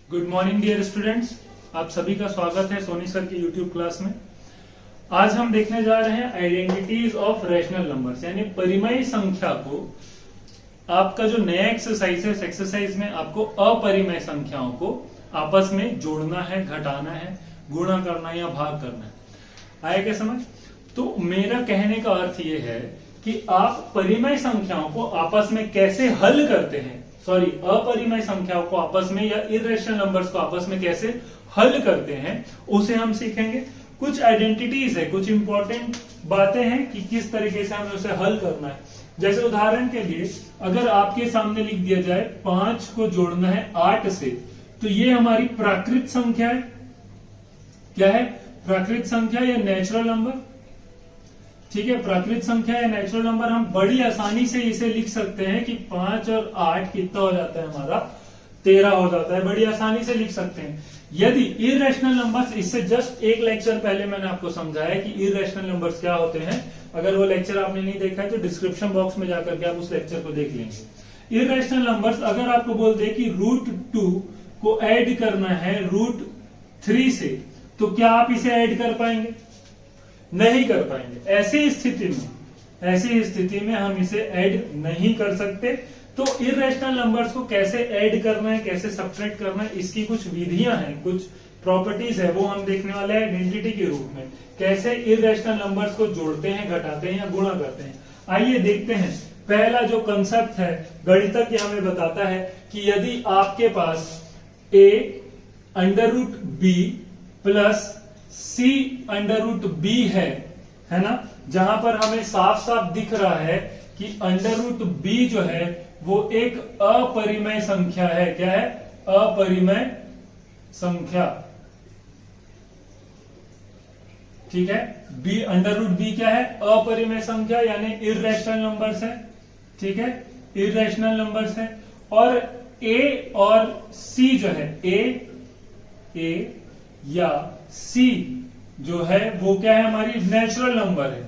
Good morning dear students, आप सभी का स्वागत है सोनी सर की यूट्यूब क्लास में। आज हम देखने जा रहे हैं आइडेंटिटीज ऑफ रैशनल नंबर्स, यानी परिमेय संख्या को। आपका जो नया एक्सरसाइज है, इस एक्सरसाइज में आपको अपरिमेय संख्याओं को आपस में जोड़ना है, घटाना है, गुणा करना है या भाग करना है। आया क्या समझ? तो मेरा कहने का अर्थ यह है कि आप परिमेय संख्याओं को आपस में कैसे हल करते हैं, अपरिमेय संख्याओं को आपस में या इर्रेशनल नंबर्स को आपस में कैसे हल करते हैं, उसे हम सीखेंगे। कुछ आइडेंटिटीज है, कुछ इंपॉर्टेंट बातें हैं कि किस तरीके से हमें उसे हल करना है। जैसे उदाहरण के लिए अगर आपके सामने लिख दिया जाए 5 को जोड़ना है 8 से, तो ये हमारी प्राकृत संख्या है। क्या है? प्राकृत संख्या या नेचुरल नंबर। ठीक है, प्राकृत संख्या या नेचुरल नंबर हम बड़ी आसानी से इसे लिख सकते हैं कि 5 और 8 कितना हो जाता है हमारा, 13 हो जाता है। बड़ी आसानी से लिख सकते हैं। यदि इररेशनल नंबर्स, इससे जस्ट एक लेक्चर पहले मैंने आपको समझाया कि इररेशनल नंबर्स क्या होते हैं। अगर वो लेक्चर आपने नहीं देखा है तो डिस्क्रिप्शन बॉक्स में जाकर के आप उस लेक्चर को देख लेंगे। इररेशनल नंबर्स अगर आपको बोल दे कि √2 को ऐड करना है √3 से, तो क्या आप इसे ऐड कर पाएंगे? नहीं कर पाएंगे। ऐसी स्थिति में हम इसे ऐड नहीं कर सकते। तो इररेशनल नंबर्स को कैसे ऐड करना है, कैसे सब्ट्रैक्ट करना है, इसकी कुछ विधियां हैं, कुछ प्रॉपर्टीज है, वो हम देखने वाले हैं आइडेंटिटी के रूप में। कैसे इररेशनल नंबर्स को जोड़ते हैं, घटाते हैं या गुणा करते हैं। आइए देखते हैं। पहला जो कंसेप्ट है, गणितज्ञ हमें बताता है कि यदि आपके पास a√b प्लस c√b है ना, जहां पर हमें साफ साफ दिख रहा है कि √b जो है वो एक अपरिमेय संख्या है। क्या है? अपरिमेय संख्या। ठीक है, √b क्या है? अपरिमेय संख्या, यानी इररेशनल नंबर्स है। ठीक है, इररेशनल नंबर्स है। और a और c जो है, a या c जो है वो क्या है? हमारी नेचुरल नंबर है।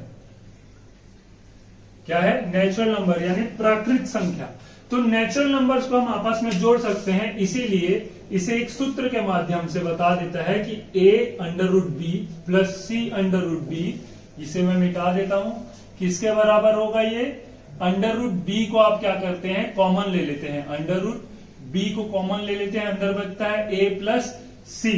क्या है? नेचुरल नंबर, यानी प्राकृत संख्या। तो नेचुरल नंबर्स को हम आपस में जोड़ सकते हैं, इसीलिए इसे एक सूत्र के माध्यम से बता देता है कि a√b प्लस c√b, इसे मैं मिटा देता हूं। किसके बराबर होगा ये? √b को आप क्या करते हैं? कॉमन ले लेते हैं। √b को कॉमन ले लेते हैं, अंदर बचता है a प्लस c।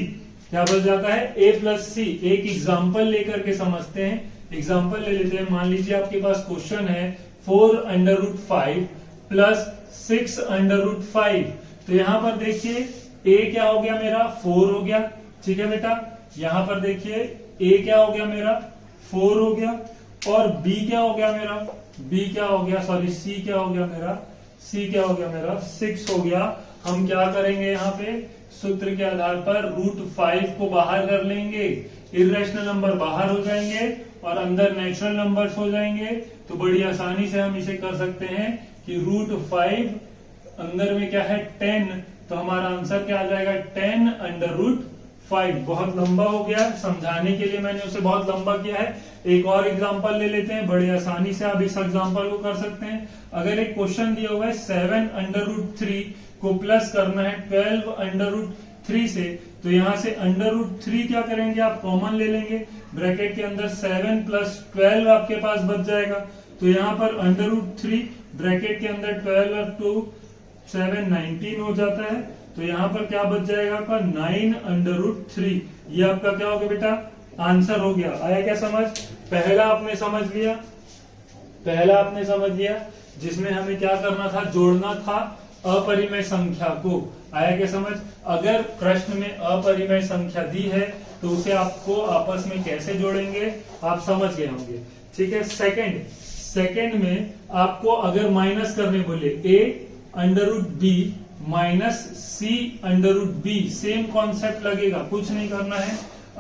क्या बच जाता है? a प्लस सी। एक एग्जाम्पल लेकर के समझते हैं। एग्जाम्पल ले लेते हैं। मान लीजिए आपके पास क्वेश्चन है 4√5 प्लस 6√5। तो यहां पर देखिए a क्या हो गया मेरा? 4 हो गया। ठीक है बेटा, यहां पर देखिए a क्या हो गया मेरा? 4 हो गया। और b क्या हो गया मेरा? c क्या हो गया मेरा? 6 हो गया। हम क्या करेंगे यहाँ पे? सूत्र के आधार पर √5 को बाहर कर लेंगे, इररेशनल नंबर बाहर हो जाएंगे और अंदर नेचुरल नंबर्स हो जाएंगे। तो बड़ी आसानी से हम इसे कर सकते हैं कि √5 अंदर में क्या है? 10। तो हमारा आंसर क्या आ जाएगा? 10√5। बहुत लंबा हो गया, समझाने के लिए मैंने उसे बहुत लंबा किया है। एक और एग्जांपल ले लेते हैं। बड़ी आसानी से आप इस एग्जांपल को कर सकते हैं। अगर एक क्वेश्चन दिया हुआ है 7√3 को प्लस करना है 12√3 से, तो यहां से √3 क्या करेंगे? आप कॉमन ले लेंगे। ब्रैकेट के अंदर 7 प्लस 12 आपके पास बच जाएगा। तो यहां पर √3 ब्रैकेट के अंदर 12 और 2 7 19 हो जाता है। तो यहां पर क्या बच जाएगा आपका? 9√3। ये आपका क्या हो गया बेटा? आंसर हो गया। आया क्या समझ? पहला आपने समझ लिया जिसमें हमें क्या करना था? जोड़ना था अपरिमेय संख्या को। आया क्या समझ? अगर प्रश्न में अपरिमेय संख्या दी है तो उसे आपको आपस में कैसे जोड़ेंगे आप समझ गए होंगे। ठीक है। सेकंड में आपको अगर माइनस करने बोले a√b minus c√b, same concept लगेगा, कुछ नहीं करना है।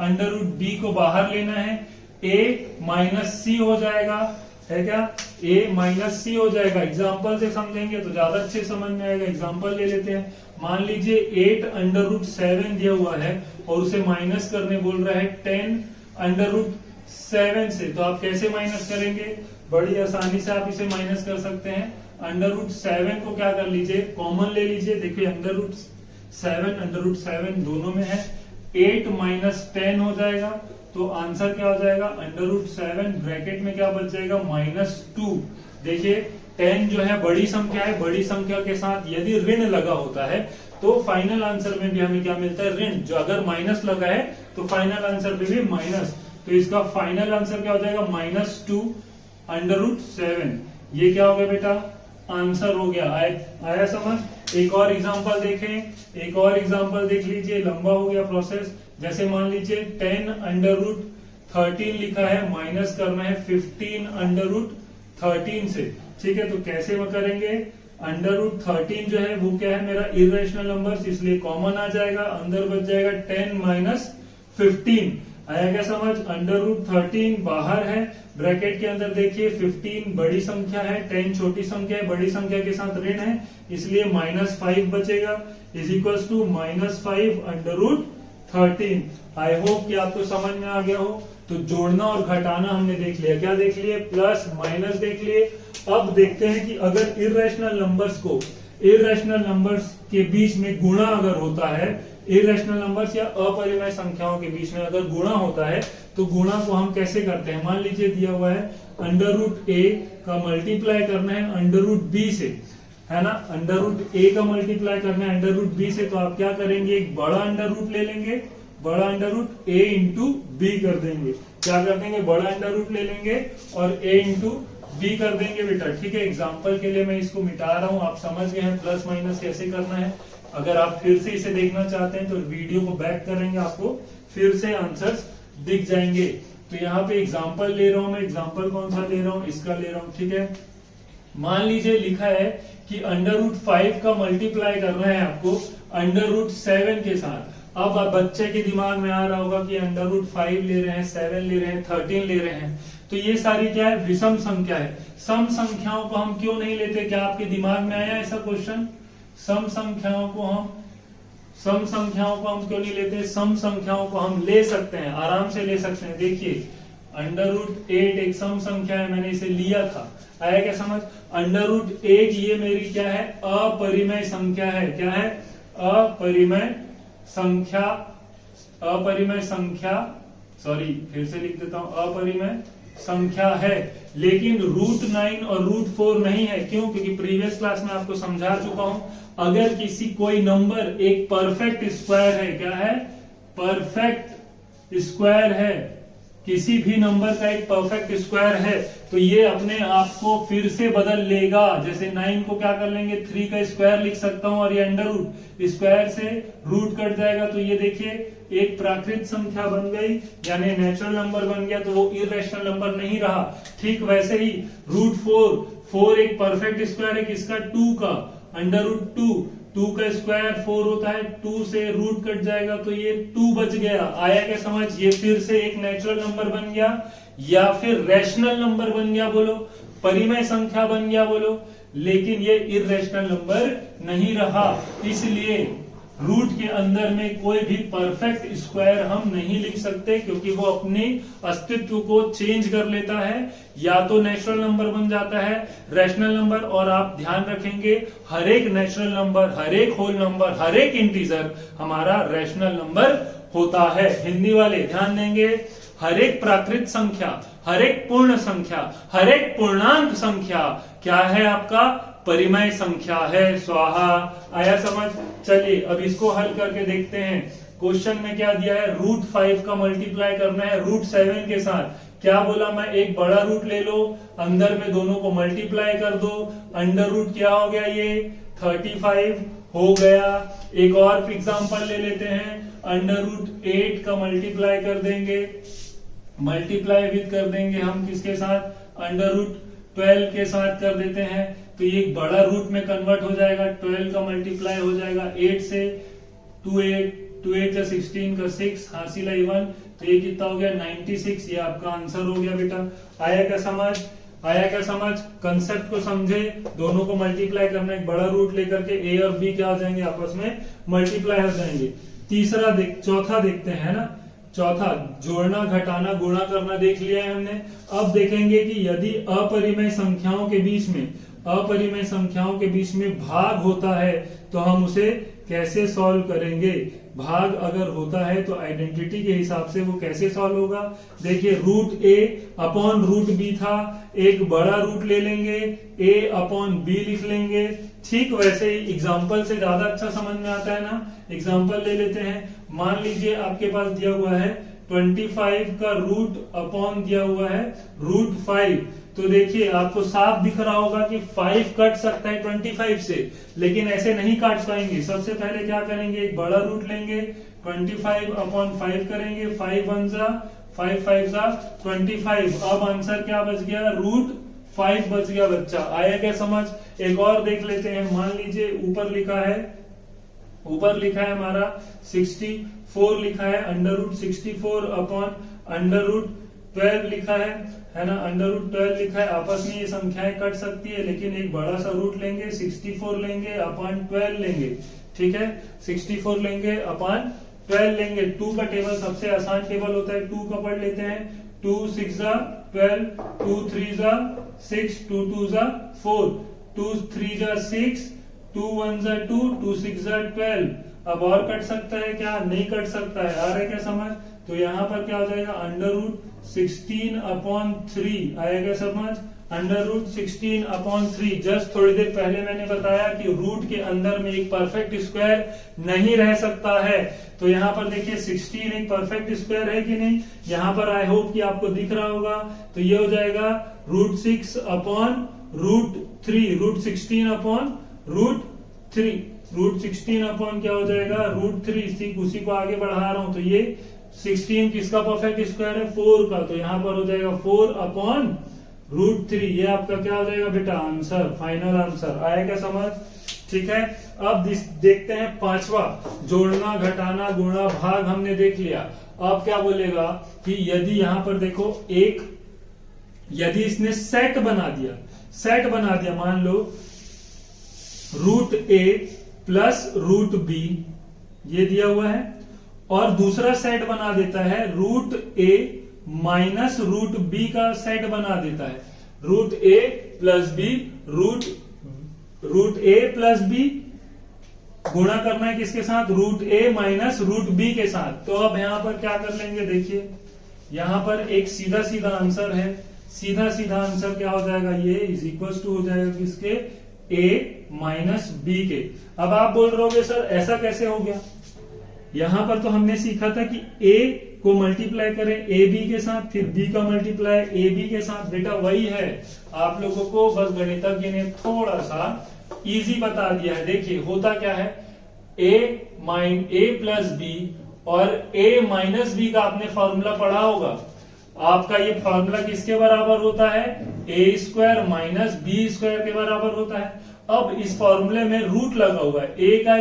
√b को बाहर लेना है, a माइनस c हो जाएगा, है क्या? a माइनस सी हो जाएगा। एग्जाम्पल से समझेंगे तो ज्यादा अच्छे समझ में आएगा। एग्जाम्पल ले लेते हैं। मान लीजिए 8√7 दिया हुआ है और उसे माइनस करने बोल रहा है 10√7 से, तो आप कैसे माइनस करेंगे? बड़ी आसानी से आप इसे माइनस कर सकते हैं। √7 को क्या कर लीजिए? कॉमन ले लीजिए। देखिए 7 दोनों में है। 8 माइनस 10 हो जाएगा, तो आंसर क्या हो जाएगा √7, ब्रैकेट में क्या बच जाएगा -2। देखिए 10 जो है बड़ी संख्या है, बड़ी संख्या के साथ यदि ऋण लगा होता है तो फाइनल आंसर में भी हमें क्या मिलता है ऋण। जो अगर माइनस लगा है तो फाइनल आंसर में भी माइनस, तो इसका फाइनल आंसर क्या हो जाएगा -2 √7। ये क्या हो गया बेटा आंसर हो गया। आया समझ। एक और एग्जांपल देखें, एक और एग्जांपल देख लीजिए, लंबा हो गया प्रोसेस। जैसे मान लीजिए 10 √13 लिखा है, माइनस करना है 15 √13 से। ठीक है, तो कैसे वो करेंगे, √13 जो है वो क्या है मेरा इरेशनल नंबर, इसलिए कॉमन आ जाएगा, अंदर बच जाएगा 10 माइनस 15। आया क्या समझ। √13 बाहर है, ब्रैकेट के अंदर देखिए 15 बड़ी संख्या है, 10 छोटी संख्या है, बड़ी संख्या के साथ ऋण है, इसलिए -5 बचेगा, is equal to -5 √13। I hope कि आपको समझ में आ गया हो। तो जोड़ना और घटाना हमने देख लिया, क्या देख लिए, प्लस माइनस देख लिए। अब देखते हैं कि अगर इरेशनल नंबर्स के बीच में गुणा अगर होता है, इरेशनल नंबर्स या अपरिमेय संख्याओं के बीच में अगर गुणा होता है तो गुणा को हम कैसे करते हैं। मान लीजिए दिया हुआ है √a का मल्टीप्लाई करना है √b से, है ना, √a का मल्टीप्लाई करना है √b से, तो आप क्या करेंगे, एक बड़ा अंडर ले लेंगे, बड़ा √a इंटू b कर देंगे। क्या कर देंगे, बड़ा अंडर ले लेंगे और a इंटू b कर देंगे बेटा। ठीक है, एग्जाम्पल के लिए मैं इसको मिटा रहा हूं, आप समझ गए हैं प्लस माइनस कैसे करना है। अगर आप फिर से इसे देखना चाहते हैं तो वीडियो को बैक करेंगे, आपको फिर से आंसर्स दिख जाएंगे। तो यहाँ पे एग्जाम्पल ले रहा हूं मैं, एग्जाम्पल कौन सा ले रहा हूं, इसका ले रहा हूं। ठीक है, मान लीजिए लिखा है कि √5 का मल्टीप्लाई करना है आपको √7 के साथ। अब बच्चे के दिमाग में आ रहा होगा कि √5 ले रहे हैं, 7 ले रहे हैं, 13 ले रहे हैं, तो ये सारी क्या है विषम संख्या है। सम संख्याओं को हम क्यों नहीं लेते, क्या आपके दिमाग में आया ऐसा क्वेश्चन। सम संख्याओं को हम क्यों नहीं लेते, सम संख्याओं को हम ले सकते हैं, आराम से ले सकते हैं। देखिए √8 एक सम संख्या है, मैंने इसे लिया था, आया क्या समझ। √8 ये मेरी क्या है, अपरिमेय संख्या है। क्या है, अपरिमेय संख्या, सॉरी फिर से लिख देता हूं, अपरिमेय संख्या है। लेकिन √9 और √4 नहीं है। क्यों, क्योंकि प्रीवियस क्लास में आपको समझा चुका हूं, अगर किसी कोई नंबर एक परफेक्ट स्क्वायर है, क्या है, परफेक्ट स्क्वायर है, किसी भी नंबर का एक परफेक्ट स्क्वायर है, तो ये अपने आप को फिर से बदल लेगा। जैसे 9 को क्या कर लेंगे, 3 का स्क्वायर लिख सकता हूं, और ये अंडर स्क्वायर से रूट कट जाएगा, तो ये देखिए एक प्राकृत संख्या बन गई, यानी नेचुरल नंबर बन गया, तो वो इरेशनल नंबर नहीं रहा। ठीक वैसे ही √4 एक परफेक्ट स्क्वायर है किसका, 2 का, √2 का स्क्वायर 4 होता है, 2 से रूट कट जाएगा, तो ये 2 बच गया। आया क्या समझ, ये फिर से एक नेचुरल नंबर बन गया या फिर रैशनल नंबर बन गया, बोलो, परिमेय संख्या बन गया, बोलो, लेकिन ये इरेशनल नंबर नहीं रहा। इसलिए रूट के अंदर में कोई भी परफेक्ट स्क्वायर हम नहीं लिख सकते, क्योंकि वो अपने अस्तित्व को चेंज कर लेता है, या तो नेचुरल नंबर बन जाता है, रैशनल नंबर। और आप ध्यान रखेंगे, हर एक नेचुरल नंबर, हर एक होल नंबर, हर एक इंटीजर हमारा रैशनल नंबर होता है। हिंदी वाले ध्यान देंगे, हर एक प्राकृत संख्या, हर एक पूर्ण संख्या, हर एक पूर्णांक संख्या क्या है, आपका परिमेय संख्या है। स्वाहा। आया समझ। चलिए अब इसको हल करके देखते हैं। क्वेश्चन में क्या दिया है, √5 का मल्टीप्लाई करना है √7 के साथ। क्या बोला मैं, एक बड़ा रूट ले लो, अंदर में दोनों को मल्टीप्लाई कर दो, अंडर रूट क्या हो गया, ये 35 हो गया। एक और एग्जांपल ले लेते हैं, √8 का मल्टीप्लाई कर देंगे, मल्टीप्लाई विद कर देंगे हम किसके साथ, √12 के साथ कर देते हैं, तो ये एक बड़ा रूट में कन्वर्ट हो जाएगा, 12 का मल्टीप्लाई हो जाएगा 8 से, 2 8 16 का 6 हासिल 1, तो ये कितना हो गया 96। ये आपका आंसर हो गया बेटा। आया क्या समझ, आया क्या समझ, कंसेप्ट को समझे। दोनों को मल्टीप्लाई करना, एक बड़ा रूट लेकर के a और b क्या हो जाएंगे, आपस में मल्टीप्लाई हो जाएंगे। चौथा देखते हैं ना, चौथा जोड़ना घटाना गुणा करना देख लिया है हमने। अब देखेंगे कि यदि अपरिमेय संख्याओं के बीच में भाग होता है तो हम उसे कैसे सॉल्व करेंगे। भाग अगर होता है तो आइडेंटिटी के हिसाब से वो कैसे सॉल्व होगा। देखिए रूट ए अपॉन रूट बी था, एक बड़ा रूट ले लेंगे, ए अपॉन बी लिख लेंगे। ठीक वैसे ही एग्जाम्पल से ज्यादा अच्छा समझ में आता है ना। एग्जाम्पल ले लेते हैं। मान लीजिए आपके पास दिया हुआ है 25 का रूट अपॉन दिया हुआ है रूट 5। तो देखिए आपको साफ दिख रहा होगा कि 5 कट सकता है 25 से, लेकिन ऐसे नहीं काट पाएंगे। सबसे पहले क्या करेंगे, एक बड़ा रूट लेंगे, 25 अपॉन 5 करेंगे, 5 1 जा 5 5 जा 25। अब आंसर क्या बच गया, रूट 5 बच गया। बच्चा आया क्या समझ। एक और देख लेते हैं। मान लीजिए ऊपर लिखा है हमारा 64 लिखा है, under root 64 upon under root 12 लिखा है ना। अंडर रूट 12 लिखा है। आपस में ये संख्याएं कट सकती है, लेकिन एक बड़ा सा रूट लेंगे, 64 लेंगे अपॉन 12 लेंगे। ठीक है, 64 लेंगे अपॉन 12 लेंगे। 2 का टेबल सबसे आसान टेबल होता है, 2 का पढ़ लेते हैं। 2 6 जा 12, 2 3 जा 6, 2 2 जा 4, 2 3 जा 6, 2 1 जा 2, 2 6 जा 12। अब और कट सकता है क्या, नहीं कट सकता है। आ रहा है क्या समझ। तो यहाँ पर क्या हो जाएगा, अंडर रूट 16 अपॉन 3 आएगा समझ। Under root 16 upon 3। जस्ट थोड़ी देर पहले मैंने बताया कि रूट के अंदर में एक परफेक्ट स्क्वायर नहीं रह सकता है। तो यहाँ पर देखिए 16 एक परफेक्ट स्क्वायर है कि नहीं। यहाँ पर आई होप कि आपको दिख रहा होगा। तो ये हो जाएगा root 6 upon root 3, root 16 upon root 3। Root 16 upon क्या हो जाएगा, रूट 3। उसी को आगे बढ़ा रहा हूं। तो ये 16 किसका परफेक्ट स्क्वायर है, 4 का। तो यहाँ पर हो जाएगा 4 अपॉन रूट 3। ये आपका क्या हो जाएगा बेटा, आंसर, फाइनल आंसर। आया क्या समझ। ठीक है, अब देखते हैं पांचवा। जोड़ना, घटाना, गुणा, भाग हमने देख लिया। अब क्या बोलेगा कि यदि यहां पर देखो यदि इसने सेट बना दिया, मान लो root A plus root B ये दिया हुआ है, और दूसरा सेट बना देता है रूट ए माइनस रूट बी का सेट बना देता है। Root A plus B, root A plus B गुणा करना है किसके साथ, रूट ए माइनस रूट बी के साथ। तो अब यहां पर क्या कर लेंगे, देखिए यहां पर एक सीधा सीधा आंसर है। सीधा सीधा आंसर क्या हो जाएगा, ये इज इक्वल टू हो जाएगा किसके, ए माइनस बी के। अब आप बोल रहे होगे सर ऐसा कैसे हो गया। यहां पर तो हमने सीखा था कि ए को मल्टीप्लाई करें ए बी के साथ, फिर बी का मल्टीप्लाई ए बी के साथ। बेटा वही है, आप लोगों को बस गणितज्ञ ने थोड़ा सा इजी बता दिया है। देखिए होता क्या है, ए प्लस बी और ए माइनस बी का आपने फॉर्मूला पढ़ा होगा। आपका ये फॉर्मूला किसके बराबर होता है, ए स्क्वायर माइनस बी स्क्वायर के बराबर होता है। अब इस फॉर्मूले में रूट लगा हुआ है, ए का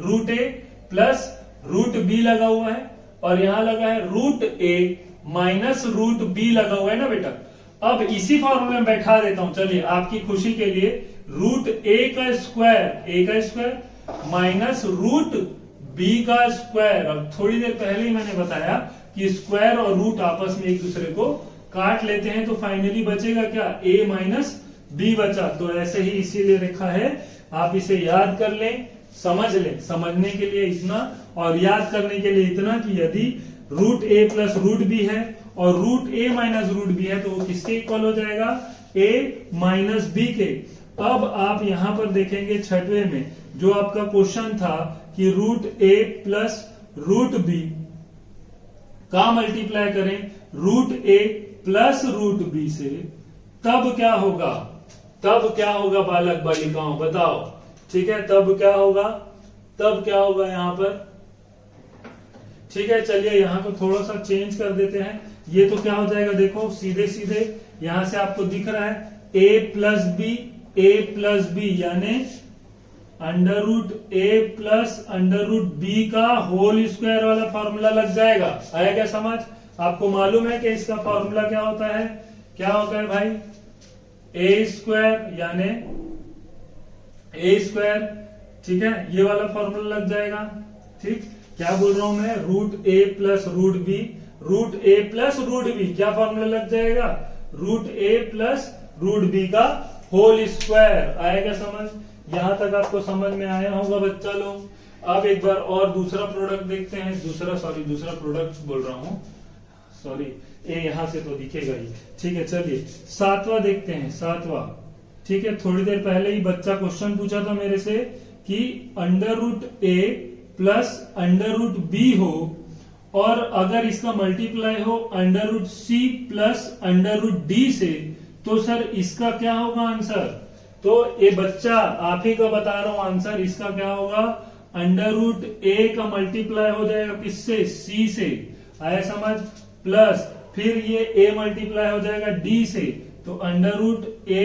root A plus root B लगा हुआ है, और यहां लगा है रूट ए माइनस रूट बी लगा हुआ है ना बेटा। अब इसी फॉर्मूले में बैठा देता हूं, चलिए आपकी खुशी के लिए, रूट ए का स्क्वायर माइनस रूट बी का स्क्वायर। अब थोड़ी देर पहले ही मैंने बताया कि स्क्वायर और रूट आपस में एक दूसरे को काट लेते हैं, तो फाइनली बचेगा क्या, ए माइनस बी बचा। तो ऐसे ही इसीलिए लिखा है, आप इसे याद कर लें, समझ लें। समझने के लिए इतना और याद करने के लिए इतना कि यदि root A plus root B है और रूट ए माइनस रूट बी है, तो वो किसके इक्वल हो जाएगा, ए माइनस बी के। अब आप यहां पर देखेंगे छठवें में जो आपका क्वेश्चन था कि root A plus root B का मल्टीप्लाई करें root A plus root B से, तब क्या होगा, बालक बालिकाओं बताओ। ठीक है, तब क्या होगा यहां पर। ठीक है, चलिए यहां को थोड़ा सा चेंज कर देते हैं। ये तो क्या हो जाएगा, देखो सीधे सीधे यहां से आपको दिख रहा है ए प्लस बी यानी under root A plus under root B का होल स्क्वायर वाला फॉर्मूला लग जाएगा। आया क्या समझ। आपको मालूम है कि इसका फॉर्मूला क्या होता है भाई, ए स्क्वायर यानी ए स्क्वायर। ठीक है, ये वाला फॉर्मूला लग जाएगा। ठीक, क्या बोल रहा हूं मैं, root A plus root B क्या फॉर्मूला लग जाएगा, root A plus root B का होल स्क्वायर। आएगा समझ। यहां तक आपको समझ में आया होगा बच्चा लोग। अब एक बार और दूसरा प्रोडक्ट देखते हैं, दूसरा प्रोडक्ट बोल रहा हूं, सॉरी, ये यहां से तो दिखेगा ही। ठीक है, चलिए सातवां देखते हैं, सातवां। ठीक है, थोड़ी देर पहले ही बच्चा क्वेश्चन पूछा था मेरे से कि under root A plus under root B हो और अगर इसका मल्टीप्लाई हो under root C plus under root D से, तो सर इसका क्या होगा आंसर? तो ये बच्चा आप ही का बता रहा हूं आंसर, इसका क्या होगा? अंडर रूट ए का मल्टीप्लाई हो जाएगा किससे? सी से। आया समझ? प्लस फिर ये ए मल्टीप्लाई हो जाएगा डी से, तो अंडर रूट ए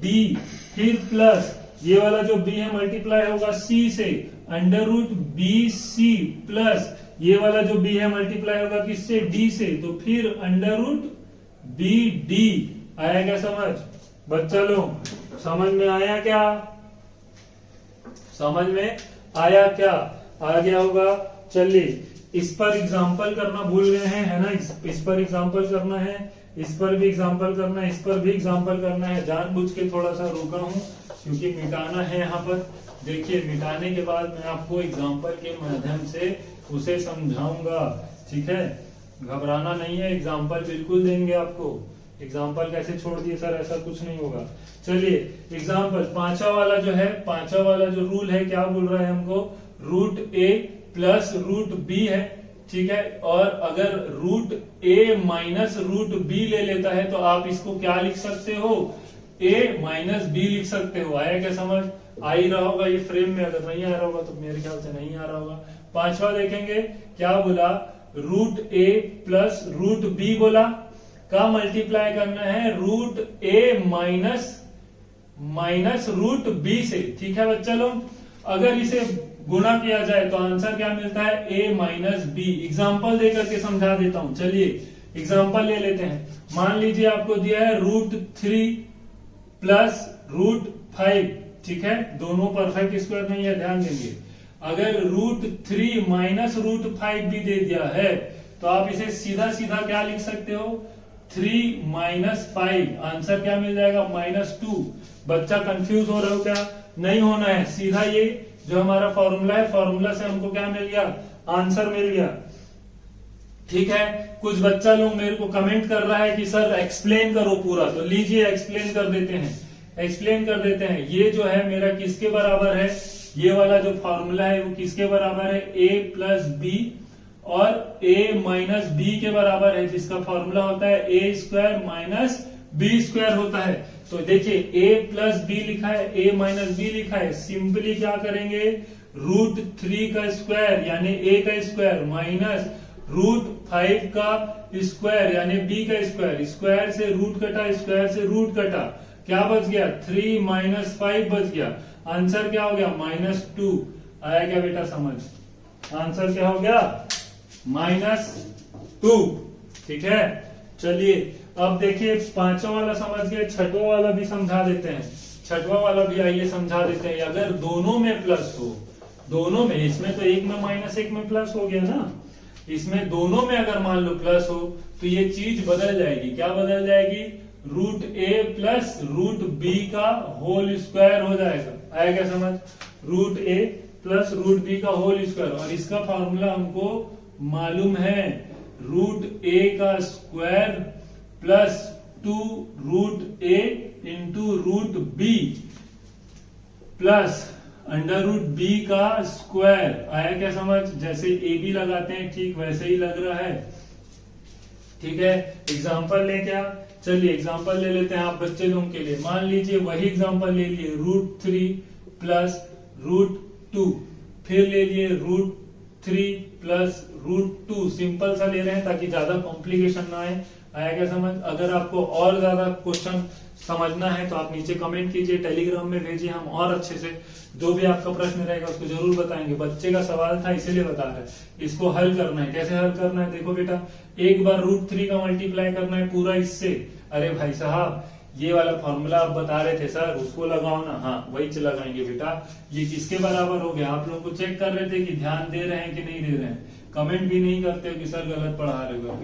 डी, फिर प्लस ये वाला जो बी है मल्टीप्लाई होगा सी से, under root B C, plus ये वाला जो बी है मल्टीप्लाई होगा किससे? डी से, तो फिर अंडर रूट बी डी। आया क्या समझ? बच्चा लोग समझ में आया क्या? समझ में आया क्या? आ गया होगा। चलिए इस पर एग्जाम्पल करना भूल गए हैं, है ना? इस पर एग्जाम्पल करना है, इस पर भी एग्जाम्पल करना है, इस पर भी एग्जाम्पल करना है। जानबूझ के थोड़ा सा रुका हूं क्योंकि मिटाना है यहाँ पर। देखिए मिटाने के बाद मैं आपको एग्जाम्पल के माध्यम से उसे समझाऊंगा। ठीक है, घबराना नहीं है, एग्जाम्पल बिल्कुल देंगे आपको। एग्जाम्पल कैसे छोड़ दिए सर, ऐसा कुछ नहीं होगा। चलिए एग्जाम्पल पांचवा वाला जो है, पांचवा वाला जो रूल है, क्या बोल रहा है हमको? Root A plus root B है। ठीक है, और अगर रूट ए माइनस रूट बी ले लेता है तो आप इसको क्या लिख सकते हो? ए माइनस बी लिख सकते हो। आया क्या समझ? आ ही रहा होगा ये फ्रेम में, अगर नहीं आ रहा होगा तो मेरे ख्याल से नहीं आ रहा होगा। पांचवा देखेंगे, क्या बोला? Root A plus root B बोला, का मल्टीप्लाई करना है रूट ए माइनस रूट बी से। ठीक है बच्चा लोग, अगर इसे गुणा किया जाए तो आंसर क्या मिलता है? ए माइनस बी। एग्जाम्पल देकर के समझा देता हूं। चलिए एग्जाम्पल ले लेते हैं। मान लीजिए आपको दिया है रूट 3 प्लस रूट 5। ठीक है, दोनों परफेक्ट स्क्वायर नहीं है, ध्यान देंगे। अगर रूट 3 माइनस रूट 5 भी दे दिया है तो आप इसे सीधा सीधा क्या लिख सकते हो? 3 माइनस 5। आंसर क्या मिल जाएगा? -2। बच्चा कंफ्यूज हो रहे हो क्या? नहीं होना है, सीधा ये जो हमारा फॉर्मूला है, फॉर्मूला से हमको क्या मिल गया? आंसर मिल गया। ठीक है, कुछ बच्चा लोग मेरे को कमेंट कर रहा है कि सर एक्सप्लेन करो पूरा, तो लीजिए एक्सप्लेन कर देते हैं। एक्सप्लेन कर देते हैं। ये जो है मेरा किसके बराबर है? ये वाला जो फॉर्मूला है वो किसके बराबर है? a प्लस बी और a माइनस बी के बराबर है, जिसका फॉर्मूला होता है a square minus B square होता है। तो देखिए a प्लस बी लिखा है, a माइनस बी लिखा है, सिंपली क्या करेंगे? रूट 3 का स्क्वायर यानी a का स्क्वायर माइनस रूट 5 का स्क्वायर यानी b का स्क्वायर, स्क्वायर से रूट कटा, स्क्वायर से रूट कटा, क्या बच गया? 3 माइनस 5 बच गया। आंसर क्या हो गया? -2। आया क्या बेटा समझ? आंसर क्या हो गया? -2। ठीक है, चलिए अब देखिए पांचवा वाला समझ गए, छठवा वाला भी समझा देते हैं। छठवा वाला भी आइए समझा देते हैं। अगर दोनों में प्लस हो, दोनों में, इसमें तो एक में माइनस एक में प्लस हो गया ना, इसमें दोनों में अगर मान लो प्लस हो तो ये चीज बदल जाएगी। क्या बदल जाएगी? Root A plus root B का होल स्क्वायर हो जाएगा। आया क्या समझ? Root A plus root B का होल स्क्वायर, और इसका फॉर्मूला हमको मालूम है, रूट ए का square plus 2 root A into root B plus under root B का स्क्वायर। आया क्या समझ? जैसे ए बी लगाते हैं ठीक वैसे ही लग रहा है। ठीक है, एग्जाम्पल ले क्या? चलिए एग्जाम्पल ले लेते हैं आप बच्चे लोगों के लिए। मान लीजिए वही एग्जाम्पल ले लिए, रूट 3 प्लस रूट 2, फिर ले लिए रूट 3 प्लस रूट 2। सिंपल सा ले रहे हैं ताकि ज्यादा कॉम्प्लिकेशन ना आए। आया क्या समझ? अगर आपको और ज्यादा क्वेश्चन समझना है तो आप नीचे कमेंट कीजिए, टेलीग्राम में भेजिए, हम और अच्छे से जो भी आपका प्रश्न रहेगा उसको जरूर बताएंगे। बच्चे का सवाल था इसीलिए बता रहे हैं, इसको हल करना है। कैसे हल करना है? देखो बेटा, एक बार रूट 3 का मल्टीप्लाई करना है पूरा इससे। अरे भाई साहब, ये वाला फॉर्मूला आप बता रहे थे सर, उसको लगाओ ना। हाँ वही लगाएंगे बेटा। ये किसके बराबर हो गया? आप लोगों को चेक कर रहे थे कि ध्यान दे रहे हैं कि नहीं दे रहे हैं, कमेंट भी नहीं करते कि सर गलत पढ़ा रहे हो।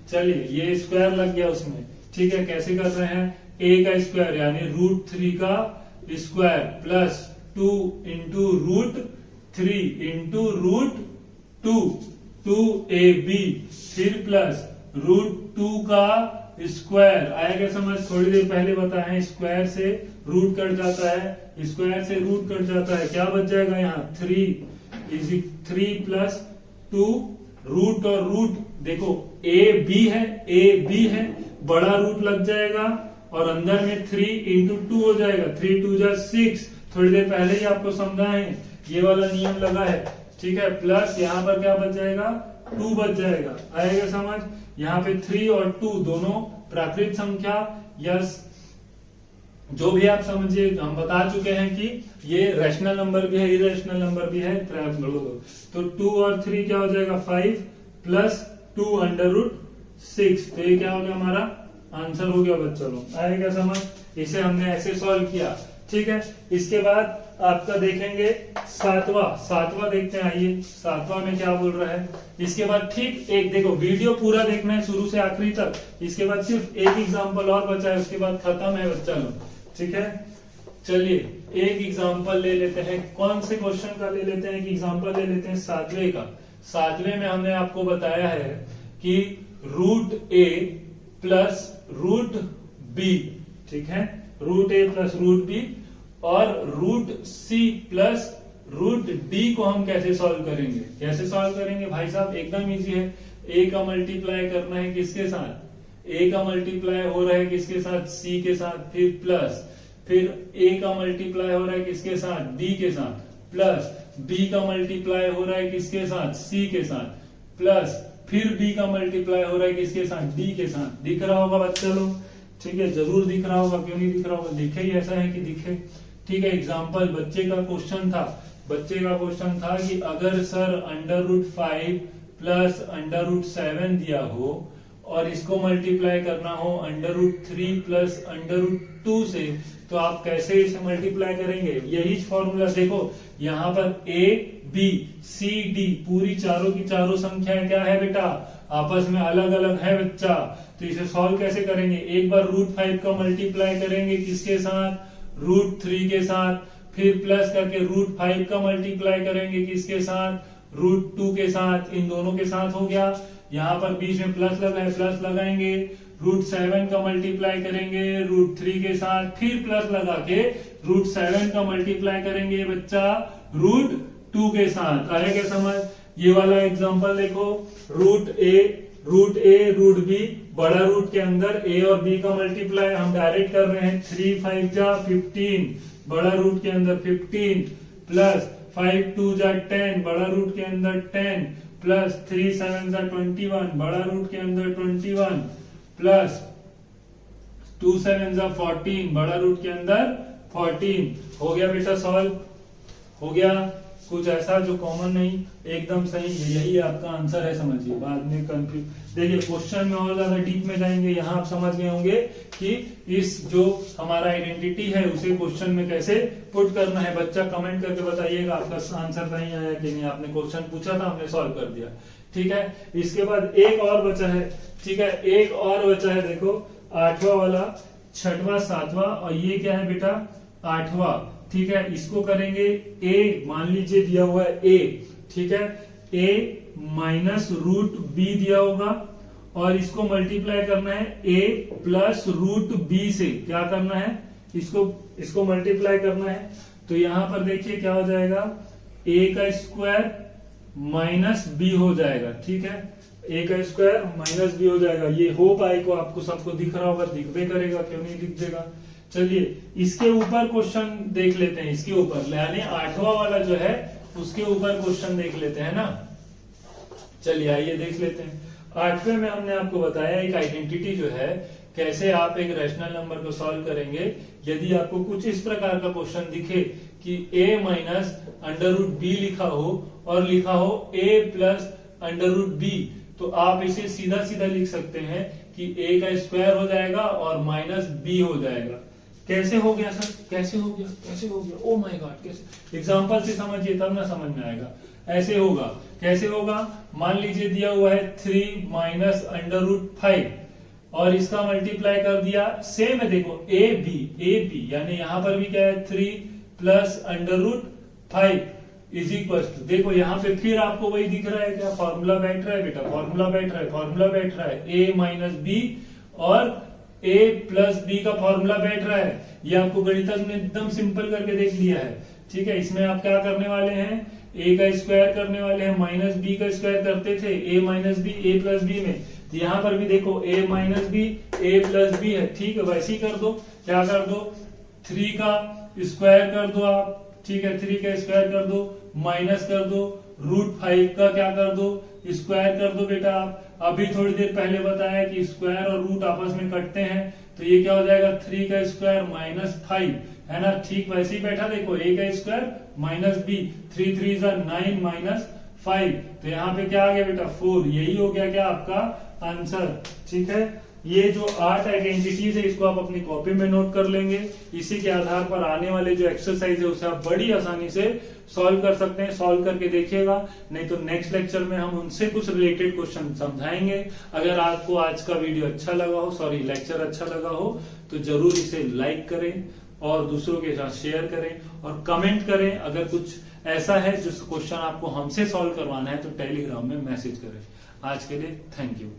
चलिए ये स्क्वायर लग गया उसमें। ठीक है, कैसे कर रहे हैं? a का स्क्वायर यानी रूट 3 का square plus 2 into root 3 into root 2 2ab, फिर प्लस रूट 2 का स्क्वायर। आएगा समझ? थोड़ी देर पहले बताया है, स्क्वायर से रूट कट जाता है, स्क्वायर से रूट कट जाता है, क्या बच जाएगा यहाँ 3 प्लस 2 रूट, और रूट देखो ए बी है, बड़ा रूट लग जाएगा और अंदर में 3 इंटू 2 हो जाएगा, 3 2 जा 6। थोड़ी देर पहले ही आपको समझा है, ये वाला नियम लगा है, ठीक है। प्लस यहाँ पर क्या बच जाएगा 2 बच जाएगा। आएगा समझ? यहाँ पे 3 और 2 दोनों प्राकृत संख्या, यस जो भी आप समझिए, हम बता चुके हैं कि ये रैशनल नंबर भी है, इरेशनल नंबर भी है। तो 2 और 3 क्या हो जाएगा 5 प्लस 2 अंडर रूट 6। तो ये क्या हो गया हमारा आंसर हो गया बच्चों लोग। आएगा समझ? इसे हमने ऐसे सॉल्व किया, ठीक है। इसके बाद आपका देखेंगे सातवां देखते हैं। आइए सातवां में क्या बोल रहा है। इसके बाद ठीक एक देखो, वीडियो पूरा देखना है शुरू से आखिरी तक। इसके बाद सिर्फ एक एग्जांपल और बचा है, उसके बाद खत्म है बच्चा लोग, ठीक है। चलिए एक एग्जांपल ले लेते हैं। कौन से क्वेश्चन का ले लेते हैं? एग्जांपल ले लेते हैं 7वें का। 7वें में हमने आपको बताया है कि root A plus root B, ठीक है, root A plus root B और root C plus root D को हम कैसे सॉल्व करेंगे। कैसे सॉल्व करेंगे भाई साहब? एकदम इजी है। ए का मल्टीप्लाई करना है किसके साथ? ए का मल्टीप्लाई हो रहा है किसके साथ? सी के साथ, फिर प्लस, फिर ए का मल्टीप्लाई हो रहा है किसके साथ? डी के साथ, प्लस बी का मल्टीप्लाई हो रहा है किसके साथ? सी के साथ, प्लस फिर बी का मल्टीप्लाई हो रहा है किसके साथ? डी के साथ। दिख रहा होगा बच्चा लोग? ठीक है, जरूर दिख रहा होगा, क्यों नहीं दिख रहा होगा? दिखे ही ऐसा है कि दिखे, ठीक है। एग्जाम्पल बच्चे का क्वेश्चन था कि अगर sir under root 5 plus under root 7 दिया हो और इसको मल्टीप्लाई करना हो under root 3 plus under root 2 से, तो आप कैसे इसे मल्टीप्लाई करेंगे? यही फॉर्मूला देखो, यहाँ पर ए बी सी डी पूरी चारों की चारों संख्याएं क्या है बेटा? आपस में अलग अलग है बच्चा। तो इसे सॉल्व कैसे करेंगे? एक बार रूट 5 का मल्टीप्लाई करेंगे किसके साथ? रूट 3 के साथ, फिर प्लस करके रूट 5 का मल्टीप्लाई करेंगे किसके साथ? रूट 2 के साथ। इन दोनों के साथ हो गया। यहाँ पर बीच में प्लस लगा है, प्लस लगाएंगे। रूट 7 का मल्टीप्लाई करेंगे रूट 3 के साथ, फिर प्लस लगा के रूट 7 का मल्टीप्लाई करेंगे बच्चा रूट 2 के साथ। आएगा समझ? ये वाला एग्जांपल देखो, रूट ए रूट बी, बड़ा रूट के अंदर ए और बी का मल्टीप्लाई हम डायरेक्ट कर रहे हैं। 3 5 जा 15, बड़ा रूट के अंदर 15, प्लस 5 2 जा 10, बड़ा रूट के अंदर 10, प्लस 3 7 जा 21, बड़ा रूट के अंदर 21, प्लस 2 7 जा 14, बड़ा रूट के अंदर 14। हो गया बेटा सॉल्व? हो गया? कुछ ऐसा जो कॉमन नहीं, एकदम सही, यही आपका आंसर है। समझिए, बाद में कंफ्यूज। देखिए क्वेश्चन में और ज्यादा डीप में जाएंगे। यहाँ आप समझ गए होंगे कि इस जो हमारा आइडेंटिटी है उसे क्वेश्चन में कैसे पुट करना है। बच्चा कमेंट करके बताइएगा आपका आंसर सही आया कि नहीं। आपने क्वेश्चन पूछा था, हमने सॉल्व कर दिया, ठीक है। इसके बाद एक और बचा है, ठीक है, एक और बचा है। देखो 8वां वाला, 6वां 7वां और ये क्या है बेटा? 8वां, ठीक है। इसको करेंगे a, मान लीजिए दिया हुआ है a, ठीक है, a माइनस रूट b दिया होगा और इसको मल्टीप्लाई करना है a प्लस रूट b से। क्या करना है? इसको मल्टीप्लाई करना है। तो यहां पर देखिए क्या हो जाएगा, a का स्क्वायर माइनस b हो जाएगा, ठीक है, a का स्क्वायर माइनस b हो जाएगा। ये होप आई को आपको सबको दिख रहा होगा, दिखबे करेगा, क्यों नहीं दिख देगा। चलिए इसके ऊपर क्वेश्चन देख लेते हैं। इसके ऊपर यानी 8वां वाला जो है उसके ऊपर क्वेश्चन देख लेते हैं ना। चलिए आइए देख लेते हैं। 8वें में हमने आपको बताया एक आइडेंटिटी जो है, कैसे आप एक रैशनल नंबर को सॉल्व करेंगे। यदि आपको कुछ इस प्रकार का क्वेश्चन दिखे कि a minus under root B लिखा हो और लिखा हो a plus under root B, तो आप इसे सीधा सीधा लिख सकते हैं कि a का स्क्वायर हो जाएगा और माइनस b हो जाएगा। कैसे हो गया सर? कैसे हो गया? ओ माय गॉड, कैसे? एग्जांपल से समझिए तब ना समझ में आएगा। ऐसे होगा, कैसे होगा? मान लीजिए दिया हुआ है 3 माइनस अंडर रूट 5 और इसका मल्टीप्लाई कर दिया। सेम है, देखो ए बी यानी यहां पर भी क्या है 3 plus under root 5, is equal to, देखो यहाँ पे फिर आपको वही दिख रहा है, क्या फॉर्मूला बैठ रहा है बेटा, फॉर्मूला बैठ रहा है ए माइनस बी और ए प्लस बी का फॉर्मूला बैठ रहा है। ये आपको गणितज्ञ ने एकदम सिंपल करके देख लिया है। ठीक है, इसमें आप क्या करने वाले हैं, ए का स्क्वायर करने वाले हैं, माइनस बी का स्क्वायर करते थे ए माइनस बी ए प्लस बी में, तो यहाँ पर भी देखो ए माइनस बी ए प्लस बी है। ठीक है, वैसे ही कर दो, क्या कर दो 3 का स्क्वायर कर दो आप। ठीक है, 3 का स्क्वायर कर दो, माइनस कर दो, √5 का क्या कर दो, स्क्वायर कर दो बेटा आप। अभी थोड़ी देर पहले बताया कि स्क्वायर और रूट आपस में कटते हैं, तो ये क्या हो जाएगा 3 का स्क्वायर -5, है ना। ठीक वैसे ही बैठा, देखो a का स्क्वायर माइनस बी, 3 3 9 -5, तो यहाँ पे क्या आ गया बेटा 4। यही हो गया क्या आपका आंसर। ठीक है, ये जो 8 आइडेंटिटीज है इसको आप अपनी कॉपी में नोट कर लेंगे। इसी के आधार पर आने वाले जो एक्सरसाइज है उसे आप बड़ी आसानी से सॉल्व कर सकते हैं। सॉल्व करके देखिएगा, नहीं तो नेक्स्ट लेक्चर में हम उनसे कुछ रिलेटेड क्वेश्चन समझाएंगे। अगर आपको आज का वीडियो अच्छा लगा हो, सॉरी लेक्चर अच्छा लगा हो, तो जरूर इसे लाइक करें और दूसरों के साथ शेयर करें और कमेंट करें। अगर कुछ ऐसा है जिस क्वेश्चन आपको हमसे सॉल्व करवाना है तो टेलीग्राम में मैसेज करें। आज के लिए थैंक यू।